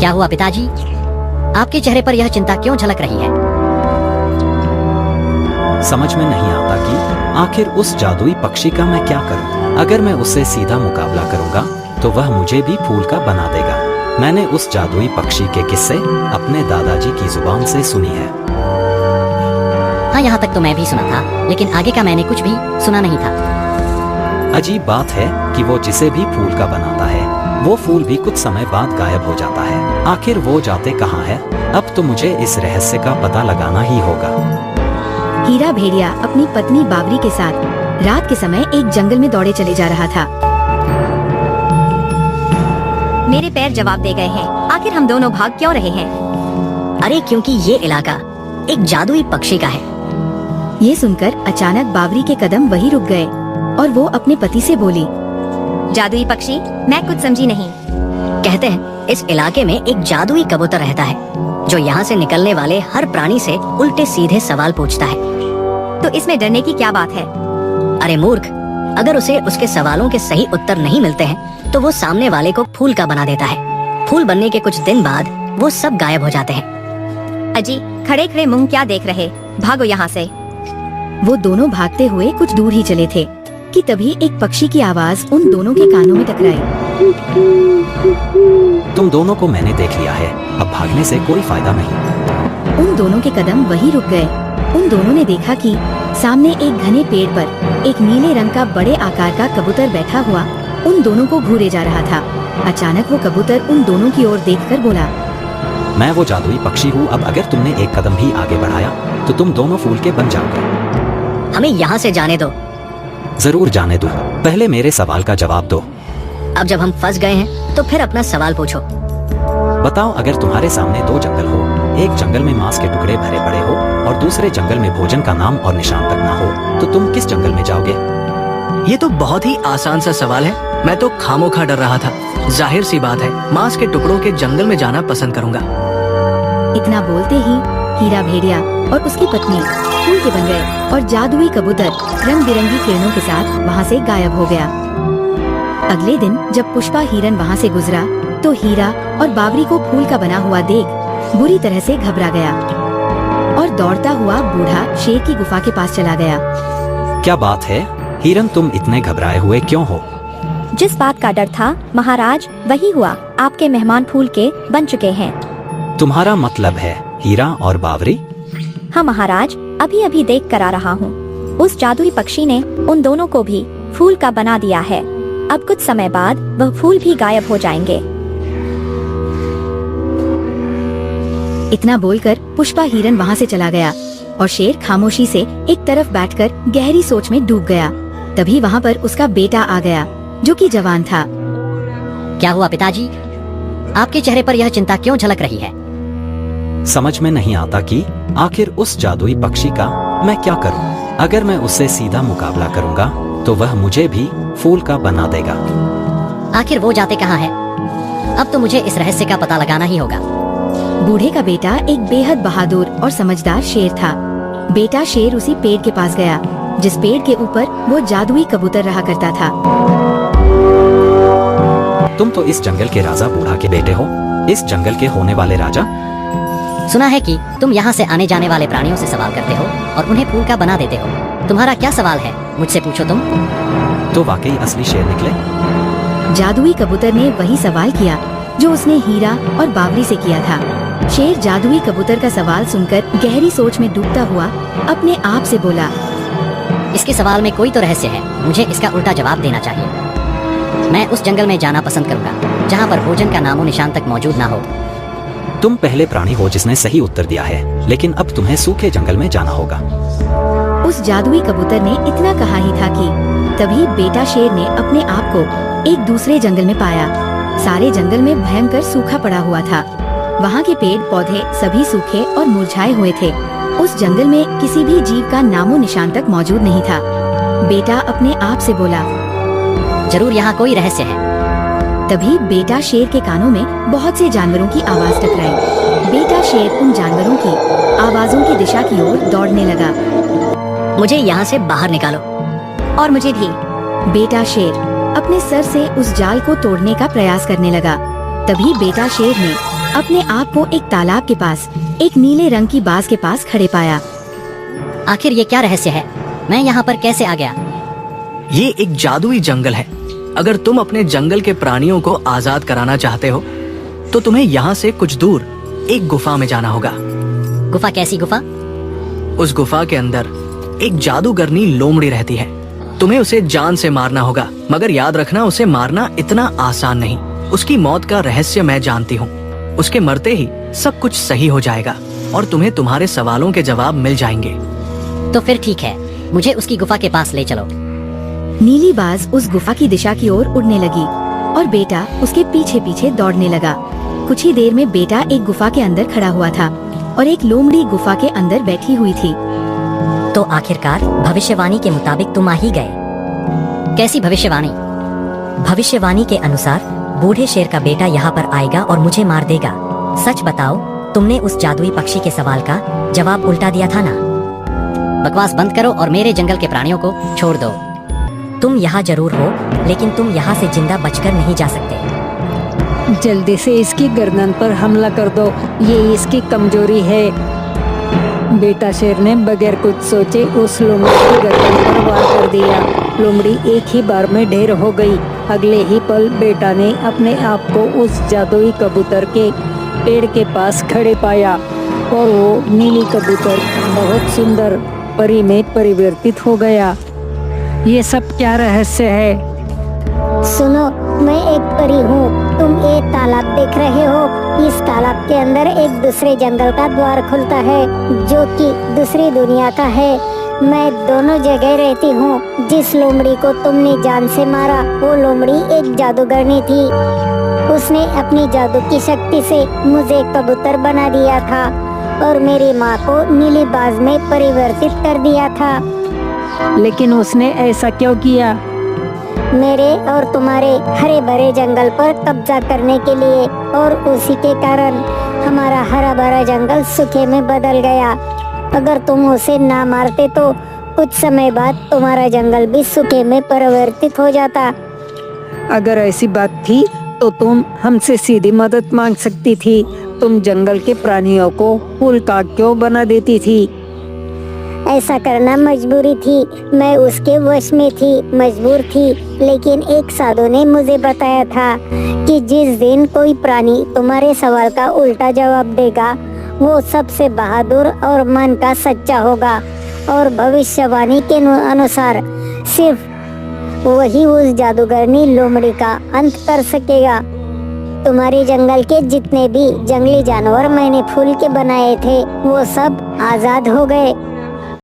क्या हुआ पिताजी? आपके चेहरे पर यह चिंता क्यों झलक रही है? समझ में नहीं आता कि आखिर उस जादुई पक्षी का मैं क्या करूं। अगर मैं उससे सीधा मुकाबला करूंगा तो वह मुझे भी फूल का बना देगा। मैंने उस जादुई पक्षी के किस्से अपने दादाजी की जुबान से सुनी है। हाँ, यहाँ तक तो मैं भी सुना था, लेकिन आगे का मैंने कुछ भी सुना नहीं था। अजीब बात है कि वो जिसे भी फूल का बनाता है वो फूल भी कुछ समय बाद गायब हो जाता है। आखिर वो जाते कहाँ है? अब तो मुझे इस रहस्य का पता लगाना ही होगा। हीरा भेड़िया अपनी पत्नी बावरी के साथ रात के समय एक जंगल में दौड़े चले जा रहा था। मेरे पैर जवाब दे गए हैं। आखिर हम दोनों भाग क्यों रहे हैं? अरे क्योंकि ये इलाका एक जादुई पक्षी का है। ये सुनकर अचानक बावरी के कदम वहीं रुक गए और वो अपने पति से बोली, जादुई पक्षी? मैं कुछ समझी नहीं। कहते हैं इस इलाके में एक जादुई कबूतर रहता है जो यहाँ से निकलने वाले हर प्राणी से उल्टे सीधे सवाल पूछता है। तो इसमें डरने की क्या बात है? अरे मूर्ख, अगर उसे उसके सवालों के सही उत्तर नहीं मिलते हैं तो वो सामने वाले को फूल का बना देता है। फूल बनने के कुछ दिन बाद वो सब गायब हो जाते हैं। अजी, खड़े खड़े मुंह क्या देख रहे? भागो यहाँ से। वो दोनों भागते हुए कुछ दूर ही चले थे कि तभी एक पक्षी की आवाज उन दोनों के कानों में टकराई। तुम दोनों को मैंने देख लिया है, अब भागने से कोई फायदा नहीं। उन दोनों के कदम वहीं रुक गए। उन दोनों ने देखा कि सामने एक घने पेड़ पर एक नीले रंग का बड़े आकार का कबूतर बैठा हुआ उन दोनों को घूरे जा रहा था। अचानक वो कबूतर उन दोनों की ओर देखकर बोला, मैं वो जादुई पक्षी हूँ। अब अगर तुमने एक कदम भी आगे बढ़ाया तो तुम दोनों फूल के बन जाओगे। हमें यहाँ से जाने दो। जरूर जाने दो, पहले मेरे सवाल का जवाब दो। अब जब हम फंस गए हैं तो फिर अपना सवाल पूछो। बताओ, अगर तुम्हारे सामने दो जंगल हो, एक जंगल में मांस के टुकड़े भरे पड़े हो और दूसरे जंगल में भोजन का नाम और निशान तक ना हो, तो तुम किस जंगल में जाओगे? ये तो बहुत ही आसान सा सवाल है। मैं तो खामोखा डर रहा था। जाहिर सी बात है, मांस के टुकड़ों के जंगल में जाना पसंद करूंगा। इतना बोलते ही हीरा भेड़िया और उसकी पत्नी फूल के बन गए और जादुई कबूतर रंग बिरंगी किरणों के साथ वहाँ से गायब हो गया। अगले दिन जब पुष्पा हिरन वहाँ से गुजरा तो हीरा और बावरी को फूल का बना हुआ देख बुरी तरह से घबरा गया और दौड़ता हुआ बूढ़ा शेर की गुफा के पास चला गया। क्या बात है हिरन, तुम इतने घबराए हुए क्यों हो? जिस बात का डर था महाराज, वही हुआ। आपके मेहमान फूल के बन चुके हैं। तुम्हारा मतलब है हीरा और बावरी? हाँ महाराज, अभी अभी देख कर आ रहा हूँ। उस जादुई पक्षी ने उन दोनों को भी फूल का बना दिया है। अब कुछ समय बाद वह फूल भी गायब हो जाएंगे। इतना बोलकर पुष्पा हिरन वहाँ से चला गया और शेर खामोशी से एक तरफ बैठकर गहरी सोच में डूब गया। तभी वहाँ पर उसका बेटा आ गया जो कि जवान था। क्या हुआ पिताजी? आपके चेहरे पर यह चिंता क्यों झलक रही है? समझ में नहीं आता कि आखिर उस जादुई पक्षी का मैं क्या करूं। अगर मैं उससे सीधा मुकाबला करूंगा तो वह मुझे भी फूल का बना देगा। आखिर वो जाते कहाँ है? अब तो मुझे इस रहस्य का पता लगाना ही होगा। बूढ़े का बेटा एक बेहद बहादुर और समझदार शेर था। बेटा शेर उसी पेड़ के पास गया जिस पेड़ के ऊपर वो जादुई कबूतर रहा करता था। तुम तो इस जंगल के राजा बूढ़ा के बेटे हो, इस जंगल के होने वाले राजा। सुना है कि तुम यहाँ से आने जाने वाले प्राणियों से सवाल करते हो और उन्हें फूल का बना देते हो। तुम्हारा क्या सवाल है? मुझसे पूछो तुम। तो वाकई असली शेर निकले। जादुई कबूतर ने वही सवाल किया जो उसने हीरा और बावरी से किया था। शेर जादुई कबूतर का सवाल सुनकर गहरी सोच में डूबता हुआ अपने आप से बोला, इसके सवाल में कोई तो रहस्य है। मुझे इसका उल्टा जवाब देना चाहिए। मैं उस जंगल में जाना पसंद करूंगा जहाँ पर भोजन का नामो निशान तक मौजूद ना हो। तुम पहले प्राणी हो जिसने सही उत्तर दिया है, लेकिन अब तुम्हें सूखे जंगल में जाना होगा। उस जादुई कबूतर ने इतना कहा ही था कि तभी बेटा शेर ने अपने आप को एक दूसरे जंगल में पाया। सारे जंगल में भयंकर सूखा पड़ा हुआ था। वहाँ के पेड़ पौधे सभी सूखे और मुरझाए हुए थे। उस जंगल में किसी भी जीव का नामो निशान तक मौजूद नहीं था। बेटा अपने आप से बोला, जरूर यहाँ कोई रहस्य है। तभी बेटा शेर के कानों में बहुत से जानवरों की आवाज टकराई। बेटा शेर उन जानवरों की आवाजों की दिशा की ओर दौड़ने लगा। मुझे यहाँ से बाहर निकालो। और मुझे भी। बेटा शेर अपने सर से उस जाल को तोड़ने का प्रयास करने लगा। तभी बेटा शेर ने अपने आप को एक तालाब के पास एक नीले रंग की बाज के पास खड़े पाया। आखिर ये क्या रहस्य है? मैं यहाँ पर कैसे आ गया? ये एक जादुई जंगल है। अगर तुम अपने जंगल के प्राणियों को आजाद कराना चाहते हो तो तुम्हें यहाँ से कुछ दूर एक गुफा में जाना होगा। गुफा? कैसी गुफा? उस गुफा के अंदर एक जादूगरनी लोमड़ी रहती है। तुम्हें उसे जान से मारना होगा, मगर याद रखना उसे मारना इतना आसान नहीं। उसकी मौत का रहस्य मैं जानती हूँ। उसके मरते ही सब कुछ सही हो जाएगा और तुम्हें तुम्हारे सवालों के जवाब मिल जाएंगे। तो फिर ठीक है, मुझे उसकी गुफा के पास ले चलो। नीली बाज उस गुफा की दिशा की ओर उड़ने लगी और बेटा उसके पीछे पीछे दौड़ने लगा। कुछ ही देर में बेटा एक गुफा के अंदर खड़ा हुआ था और एक लोमड़ी गुफा के अंदर बैठी हुई थी। तो आखिरकार भविष्यवाणी के मुताबिक तुम आ ही गए। कैसी भविष्यवाणी? भविष्यवाणी के अनुसार बूढ़े शेर का बेटा यहाँ पर आएगा और मुझे मार देगा। सच बताओ, तुमने उस जादुई पक्षी के सवाल का जवाब उल्टा दिया था ना? बकवास बंद करो और मेरे जंगल के प्राणियों को छोड़ दो। तुम यहाँ जरूर हो, लेकिन तुम यहाँ से जिंदा बचकर नहीं जा सकते। जल्दी से इसकी गर्दन पर हमला कर दो, ये इसकी कमजोरी है। बेटा शेर ने बगैर कुछ सोचे उस लोमड़ी की गर्दन पर वार कर दिया। लोमड़ी एक ही बार में ढेर हो गई। अगले ही पल बेटा ने अपने आप को उस जादुई कबूतर के पेड़ के पास खड़े पाया और वो नीली कबूतर बहुत सुंदर परी में परिवर्तित हो गया। ये सब क्या रहस्य है? सुनो, मैं एक परी हूँ। तुम एक तालाब देख रहे हो। इस तालाब के अंदर एक दूसरे जंगल का द्वार खुलता है जो कि दूसरी दुनिया का है। मैं दोनों जगह रहती हूँ। जिस लोमड़ी को तुमने जान से मारा वो लोमड़ी एक जादूगरनी थी। उसने अपनी जादू की शक्ति से मुझे कबूतर बना दिया था और मेरी माँ को नीली बाज में परिवर्तित कर दिया था। लेकिन उसने ऐसा क्यों किया? मेरे और तुम्हारे हरे भरे जंगल पर कब्जा करने के लिए, और उसी के कारण हमारा हरा भरा जंगल सूखे में बदल गया। अगर तुम उसे ना मारते तो कुछ समय बाद तुम्हारा जंगल भी सूखे में परिवर्तित हो जाता। अगर ऐसी बात थी तो तुम हमसे सीधी मदद मांग सकती थी। तुम जंगल के प्राणियों को फूल का क्यों बना देती थी? ऐसा करना मजबूरी थी। मैं उसके वश में थी, मजबूर थी। लेकिन एक साधु ने मुझे बताया था कि जिस दिन कोई प्राणी तुम्हारे सवाल का उल्टा जवाब देगा वो सबसे बहादुर और मन का सच्चा होगा, और भविष्यवाणी के अनुसार सिर्फ वही उस जादूगरनी लोमड़ी का अंत कर सकेगा। तुम्हारे जंगल के जितने भी जंगली जानवर मैंने फूल के बनाए थे वो सब आजाद हो गए।